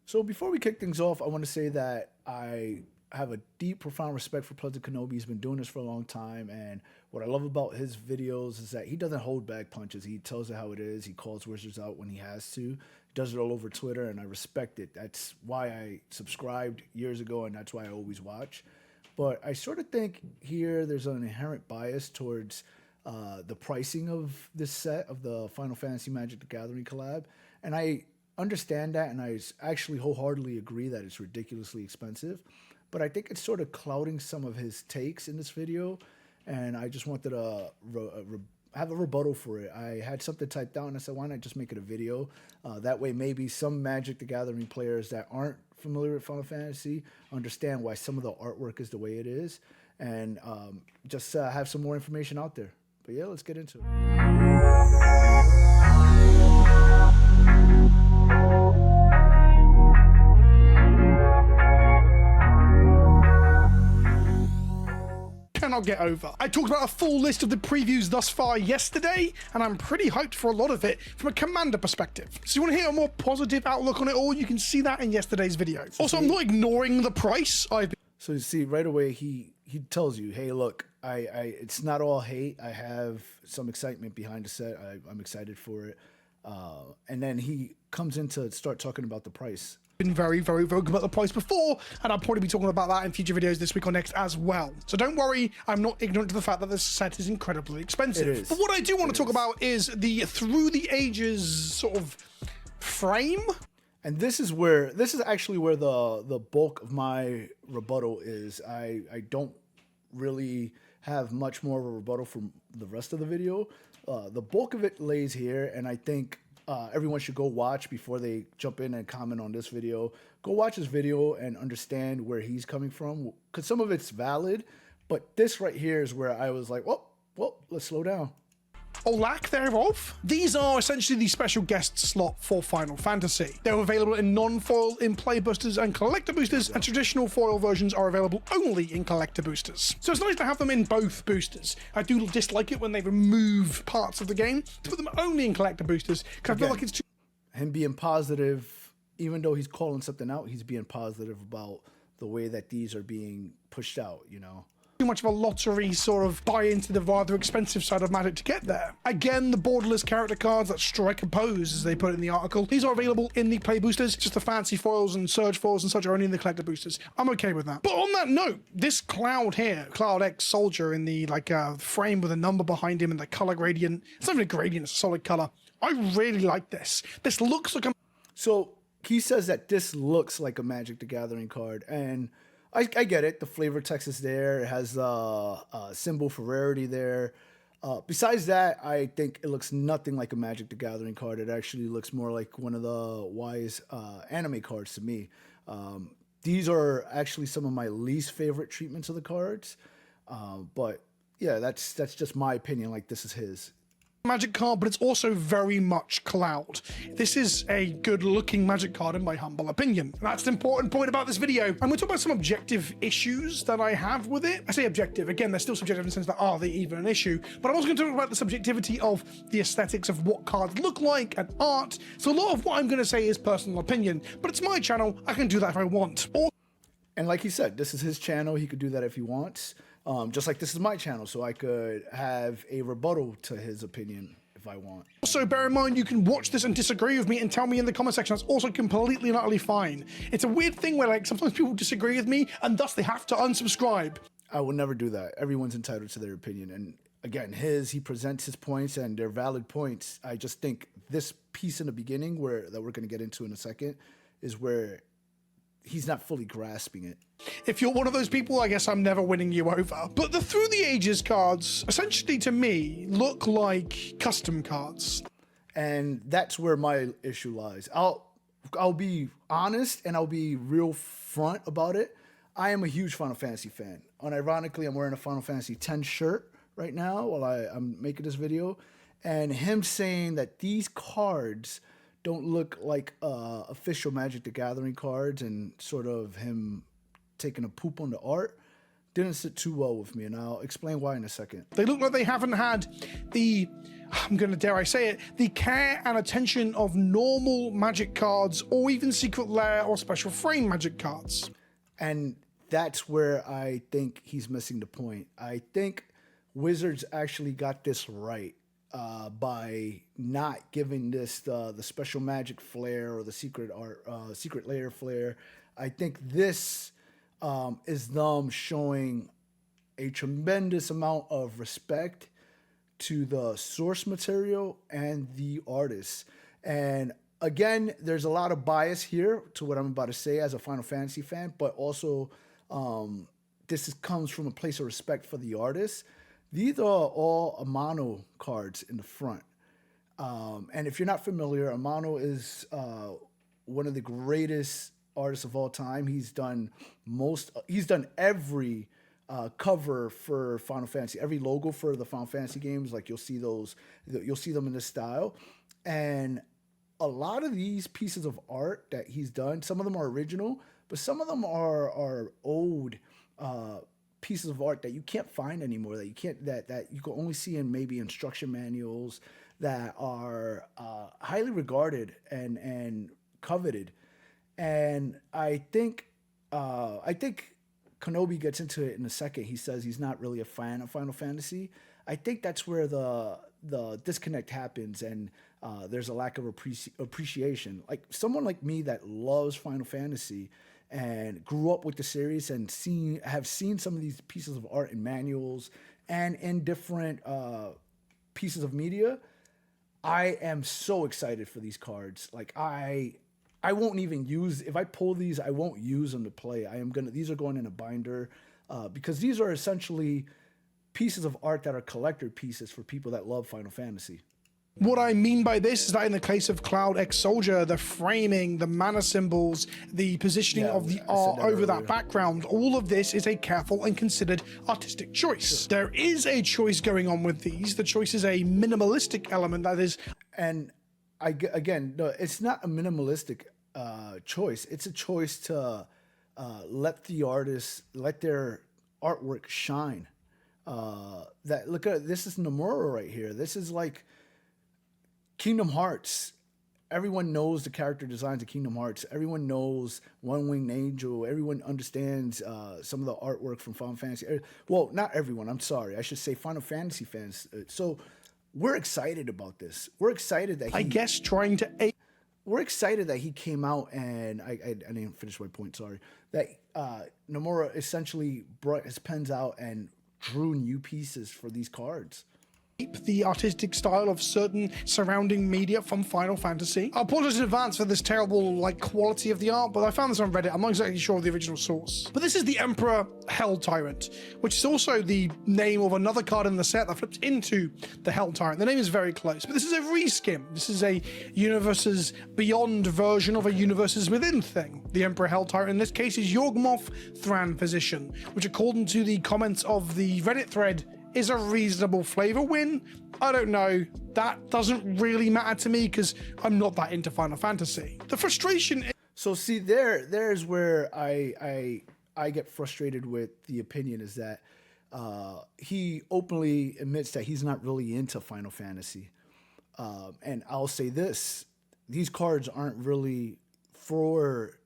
So before we kick things off, I want to say that I have a deep, profound respect for PleasantKenobi. He's been doing this for a long time, and what I love about his videos is that he doesn't hold back punches. He tells it how it is. He calls wizards out when he has to. He does it all over Twitter, and I respect it. That's why I subscribed years ago, and that's why I always watch. But I sort of think here there's an inherent bias towards the pricing of this set of the Final Fantasy Magic the Gathering collab, and I understand that, and I actually wholeheartedly agree that it's ridiculously expensive, but I think it's sort of clouding some of his takes in this video, and I just wanted to have a rebuttal for it. I had something typed out, and I said, why not just make it a video? That way maybe some Magic the Gathering players that aren't familiar with Final Fantasy understand why some of the artwork is the way it is, and just have some more information out there. But yeah, let's get into it. Cannot get over. I talked about a full list of the previews thus far yesterday, and I'm pretty hyped for a lot of it from a commander perspective. So you want to hear a more positive outlook on it all, you can see that in yesterday's video. Also, I'm not ignoring the price. So you see right away he tells you, hey, look, it's not all hate. I have some excitement behind the set. I'm excited for it. And then he comes in to start talking about the price. Been very, very vocal about the price before, and I'll probably be talking about that in future videos this week or next as well. So don't worry, I'm not ignorant to the fact that this set is incredibly expensive. It is. But what I do want to talk about is the through the ages sort of frame. And this is actually where the bulk of my rebuttal is. I don't really have much more of a rebuttal from the rest of the video. The bulk of it lays here, and I think everyone should go watch before they jump in and comment on this video. Go watch this video and understand where he's coming from, because some of it's valid, but this right here is where I was like, well, let's slow down. Or lack thereof. These are essentially the special guest slot for Final Fantasy. They're available in non-foil in play boosters and collector boosters, and traditional foil versions are available only in collector boosters. So it's nice to have them in both boosters. I do dislike it when they remove parts of the game to put them only in collector boosters, because I feel like it's too... Him being positive, even though he's calling something out, he's being positive about the way that these are being pushed out, you know? Too much of a lottery sort of buy into the rather expensive side of Magic to get there. Again, the borderless character cards that strike a pose, as they put it in the article, these are available in the play boosters. Just the fancy foils and surge foils and such are only in the collector boosters. I'm okay with that. But on that note, this Cloud here, Cloud X Soldier in the frame with a number behind him and the color gradient, it's not even a gradient, it's a solid color. I really like this. This looks like a... So he says that this looks like a Magic the Gathering card, and I get it. The flavor text is there. It has the symbol for rarity there. Besides that, I think it looks nothing like a Magic the Gathering card. It actually looks more like one of the Wise anime cards to me. These are actually some of my least favorite treatments of the cards. But yeah, that's just my opinion. Like, this is his Magic card, but it's also very much Cloud. This is a good looking Magic card in my humble opinion. That's the important point about this video. I'm going to talk about some objective issues that I have with it. I say objective, again, they're still subjective in the sense that are they even an issue, but I'm also going to talk about the subjectivity of the aesthetics of what cards look like and art. So a lot of what I'm going to say is personal opinion, but it's my channel. I can do that if I want. And like he said, this is his channel. He could do that if he wants. Just like this is my channel, so I could have a rebuttal to his opinion if I want. Also, bear in mind, you can watch this and disagree with me and tell me in the comment section. That's also completely and utterly fine. It's a weird thing where, like, sometimes people disagree with me and thus they have to unsubscribe. I will never do that. Everyone's entitled to their opinion. And again, he presents his points and they're valid points. I just think this piece in the beginning that we're going to get into in a second is where he's not fully grasping it. If you're one of those people, I guess I'm never winning you over. But the Through the Ages cards, essentially to me, look like custom cards. And that's where my issue lies. I'll be honest and I'll be real front about it. I am a huge Final Fantasy fan. Unironically, I'm wearing a Final Fantasy X shirt right now while I'm making this video. And him saying that these cards don't look like official Magic the Gathering cards and sort of him taking a poop on the art, didn't sit too well with me, and I'll explain why in a second. They look like they haven't had the, I'm going to dare I say it, the care and attention of normal Magic cards or even Secret Lair or Special Frame Magic cards. And that's where I think he's missing the point. I think Wizards actually got this right by not giving this the special magic flair or the secret layer flair. I think this is them showing a tremendous amount of respect to the source material and the artists. And again, there's a lot of bias here to what I'm about to say as a Final Fantasy fan, but also comes from a place of respect for the artists. These are all Amano cards in the front. And if you're not familiar, Amano is one of the greatest artists of all time. He's done every cover for Final Fantasy, every logo for the Final Fantasy games. Like you'll see them in this style. And a lot of these pieces of art that he's done, some of them are original, but some of them are old pieces of art that you can't find anymore, that you can only see in maybe instruction manuals that are highly regarded and coveted. And I think Kenobi gets into it in a second. He says he's not really a fan of Final Fantasy. I think that's where the disconnect happens, and there's a lack of appreciation. Like someone like me that loves Final Fantasy and grew up with the series and have seen some of these pieces of art in manuals and in different pieces of media, I am so excited for these cards. Like I won't even use, if I pull these, I won't use them to play. These are going in a binder because these are essentially pieces of art that are collector pieces for people that love Final Fantasy. What I mean by this is that in the case of Cloud X Soldier, the framing, the mana symbols, the positioning of the art over that background, all of this is a careful and considered artistic choice. Sure. There is a choice going on with these. The choice is a minimalistic element that is... And no, it's not a minimalistic choice. It's a choice to let the artists, let their artwork shine. Look at this is Nomura right here. This is like Kingdom Hearts. Everyone knows the character designs of Kingdom Hearts. Everyone knows One Winged Angel. Everyone understands some of the artwork from Final Fantasy. Well, not everyone. I'm sorry. I should say Final Fantasy fans. So we're excited about this. We're excited that we're excited that he came out, and I didn't finish my point. Sorry. That Nomura essentially brought his pens out and drew new pieces for these cards. The artistic style of certain surrounding media from Final Fantasy. I apologize in advance for this terrible quality of the art, but I found this on Reddit. I'm not exactly sure of the original source. But this is the Emperor Hell Tyrant, which is also the name of another card in the set that flips into the Hell Tyrant. The name is very close, but this is a reskin. This is a Universes Beyond version of a Universes Within thing. The Emperor Hell Tyrant in this case is Yawgmoth Thran position, which according to the comments of the Reddit thread is a reasonable flavor win. I don't know. That doesn't really matter to me because I'm not that into Final Fantasy. The frustration. So see, there's where I get frustrated with the opinion is that he openly admits that he's not really into Final Fantasy. And I'll say this: these cards aren't really for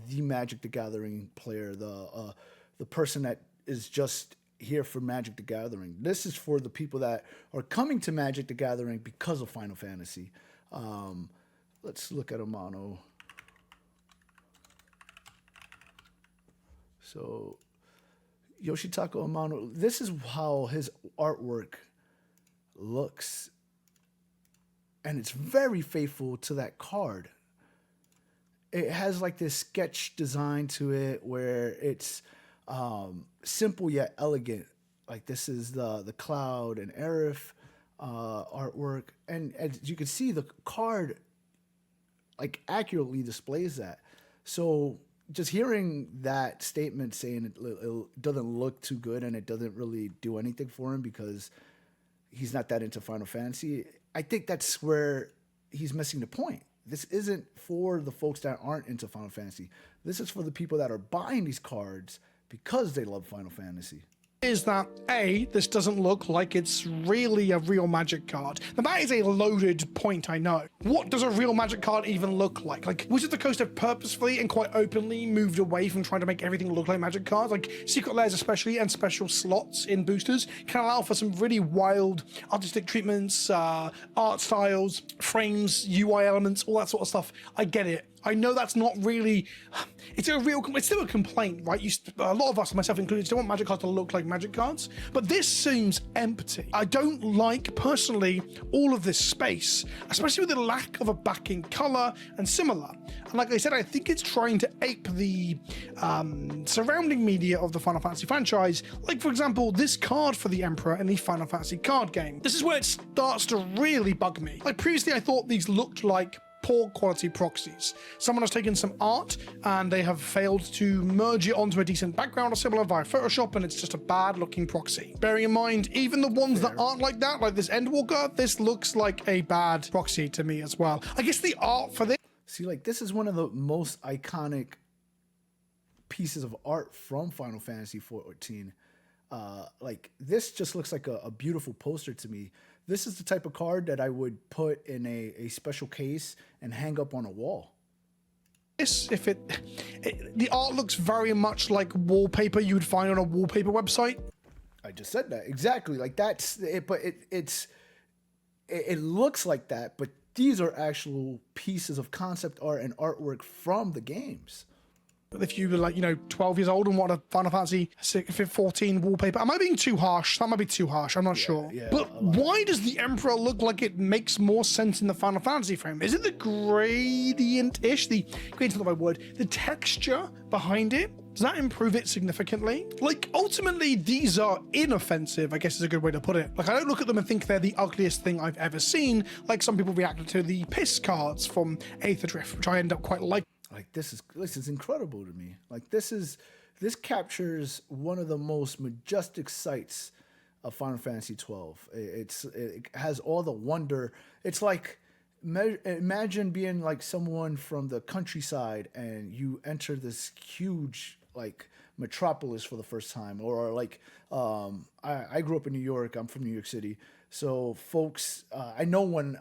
the Magic the Gathering player, the person that is just here for Magic the Gathering. This is for the people that are coming to Magic the Gathering because of Final Fantasy. Let's look at Amano. So Yoshitaka Amano, this is how his artwork looks. And it's very faithful to that card. It has like this sketch design to it where it's simple yet elegant. Like this is the Cloud and Aerith artwork, and as you can see, the card accurately displays that. So just hearing that statement saying it doesn't look too good and it doesn't really do anything for him because he's not that into Final Fantasy, I think that's where he's missing the point. This isn't for the folks that aren't into Final Fantasy. This is for the people that are buying these cards because they love Final Fantasy. Is that A, this doesn't look like it's really a real Magic card. Now that is a loaded point, I know. What does a real Magic card even look like? Like, Wizards of the Coast have purposefully and quite openly moved away from trying to make everything look like Magic cards. Like, Secret Layers especially, and special slots in boosters can allow for some really wild artistic treatments, art styles, frames, UI elements, all that sort of stuff. I get it. I know that's not really, it's still a complaint, right? A lot of us, myself included, still want Magic cards to look like Magic cards, but this seems empty. I don't like, personally, all of this space, especially with the lack of a backing color and similar. And like I said, I think it's trying to ape the surrounding media of the Final Fantasy franchise. Like, for example, this card for the Emperor in the Final Fantasy card game. This is where it starts to really bug me. Like, previously, I thought these looked like poor quality proxies. Someone has taken some art and they have failed to merge it onto a decent background or similar via Photoshop, and it's just a bad looking proxy. Bearing in mind, even the ones that aren't like that, like this Endwalker, this looks like a bad proxy to me as well. I guess the art for this... See, like, this is one of the most iconic pieces of art from Final Fantasy XIV. Like, this just looks like a beautiful poster to me. This is the type of card that I would put in a special case and hang up on a wall. The art looks very much like wallpaper you would find on a wallpaper website. I just said that exactly. Like, that's it, but it looks like that. But these are actual pieces of concept art and artwork from the games. If you were, like, 12 years old and want a Final Fantasy 14 wallpaper. Am I being too harsh? That might be too harsh. I'm not sure. Yeah, but why does the Emperor look like it makes more sense in the Final Fantasy frame? Is it the gradient-ish? The gradient's not the right word. The texture behind it? Does that improve it significantly? Like, ultimately, these are inoffensive, I guess is a good way to put it. Like, I don't look at them and think they're the ugliest thing I've ever seen, like some people reacted to the piss cards from Aether Drift, which I end up quite liking. Like, this is incredible to me. Like, this captures one of the most majestic sights of Final Fantasy XII. It has all the wonder. It's like, imagine being like someone from the countryside and you enter this huge, like, metropolis for the first time. Or like, I grew up in New York. I'm from New York City. So folks, I know when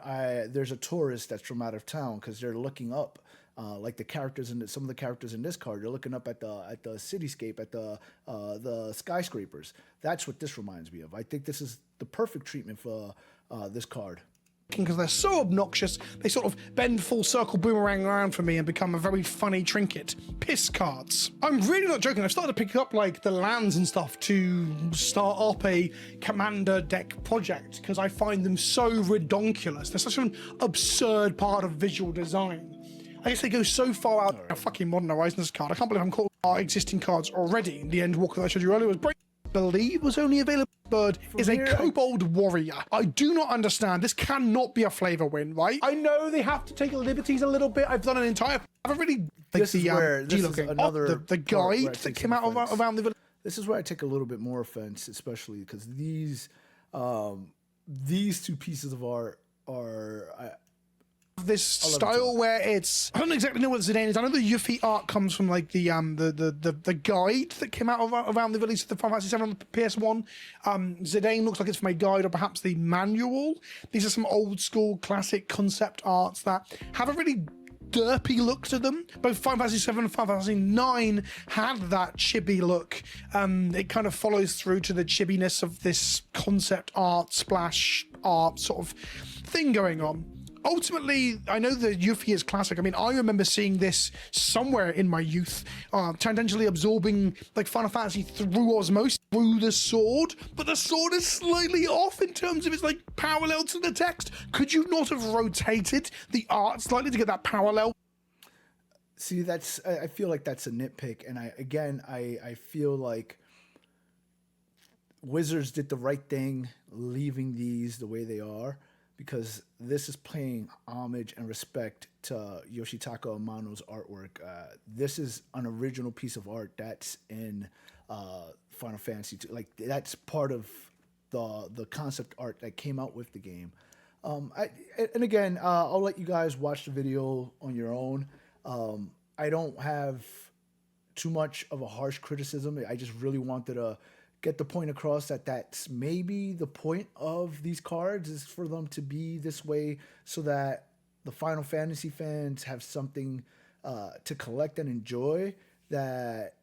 there's a tourist that's from out of town because they're looking up. Like the characters in some of the characters in this card, you're looking up at the cityscape, at the skyscrapers. That's what this reminds me of. I think this is the perfect treatment for this card. Because they're so obnoxious, they sort of bend full circle boomerang around for me and become a very funny trinket. Piss cards. I'm really not joking. I've started to pick up, like, the lands and stuff to start up a commander deck project because I find them so redonkulous. They're such an absurd part of visual design. I guess they go so far out. A fucking Modern Horizons card. I can't believe I'm calling our existing cards already. The Endwalker that I showed you earlier was break. I believe was only available. Bird is a kobold warrior. I do not understand. This cannot be a flavor win, right? I know they have to take liberties a little bit. I've done an entire. I haven't really. This is where this is another the guide that came out around the village. This is where I take a little bit more offense, especially because these two pieces of art are. This style where it's, I don't exactly know what Zidane is. I know the Yuffie art comes from, like, the guide that came out around the release of the Final Fantasy VII on the PS1. Zidane looks like it's from a guide or perhaps the manual. These are some old school classic concept arts that have a really derpy look to them. Both Final Fantasy VII and Final Fantasy IX had that chibi look. It kind of follows through to the chibiness of this concept art splash art sort of thing going on. Ultimately, I know the Yuffie is classic. I mean, I remember seeing this somewhere in my youth, tangentially absorbing, like, Final Fantasy through osmosis, through the sword, but the sword is slightly off in terms of its, like, parallel to the text. Could you not have rotated the art slightly to get that parallel? See, I feel like that's a nitpick, and I feel like Wizards did the right thing leaving these the way they are, because this is paying homage and respect to Yoshitaka Amano's artwork. This is an original piece of art that's in Final Fantasy 2. Like, that's part of the concept art that came out with the game. I'll let you guys watch the video on your own. I don't have too much of a harsh criticism. I just really wanted to get the point across that that's maybe the point of these cards, is for them to be this way so that the Final Fantasy fans have something to collect and enjoy that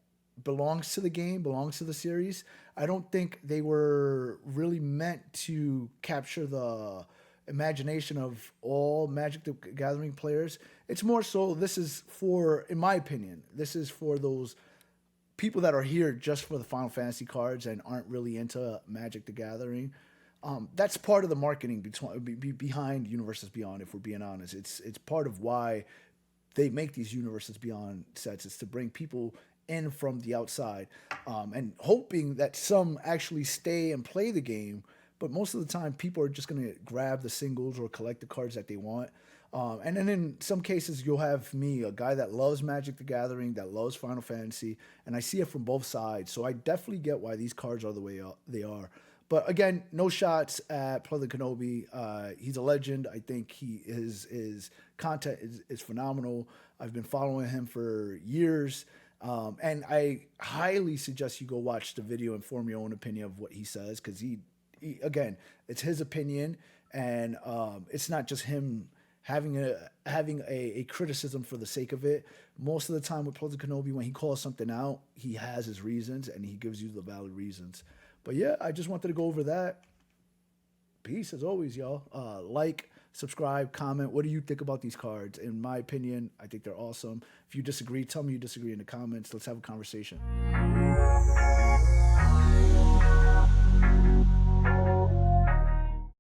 belongs to the game, belongs to the series. I don't think they were really meant to capture the imagination of all Magic the Gathering players. It's more so, this is for, in my opinion, this is for those people that are here just for the Final Fantasy cards and aren't really into Magic the Gathering. That's part of the marketing behind Universes Beyond, if we're being honest. It's part of why they make these Universes Beyond sets, is to bring people in from the outside, and hoping that some actually stay and play the game. But most of the time, people are just going to grab the singles or collect the cards that they want. And then in some cases, you'll have me, a guy that loves Magic the Gathering, that loves Final Fantasy, and I see it from both sides. So I definitely get why these cards are the way they are. But again, no shots at PleasantKenobi. He's a legend. I think his content is phenomenal. I've been following him for years. And I highly suggest you go watch the video and form your own opinion of what he says, because he again, it's his opinion, and it's not just him having a criticism for the sake of it. Most of the time with PleasantKenobi, when he calls something out, he has his reasons, and he gives you the valid reasons. But yeah, I just wanted to go over that. Peace as always, y'all. Like, subscribe, comment. What do you think about these cards? In my opinion, I think they're awesome. If you disagree, tell me you disagree in the comments. Let's have a conversation.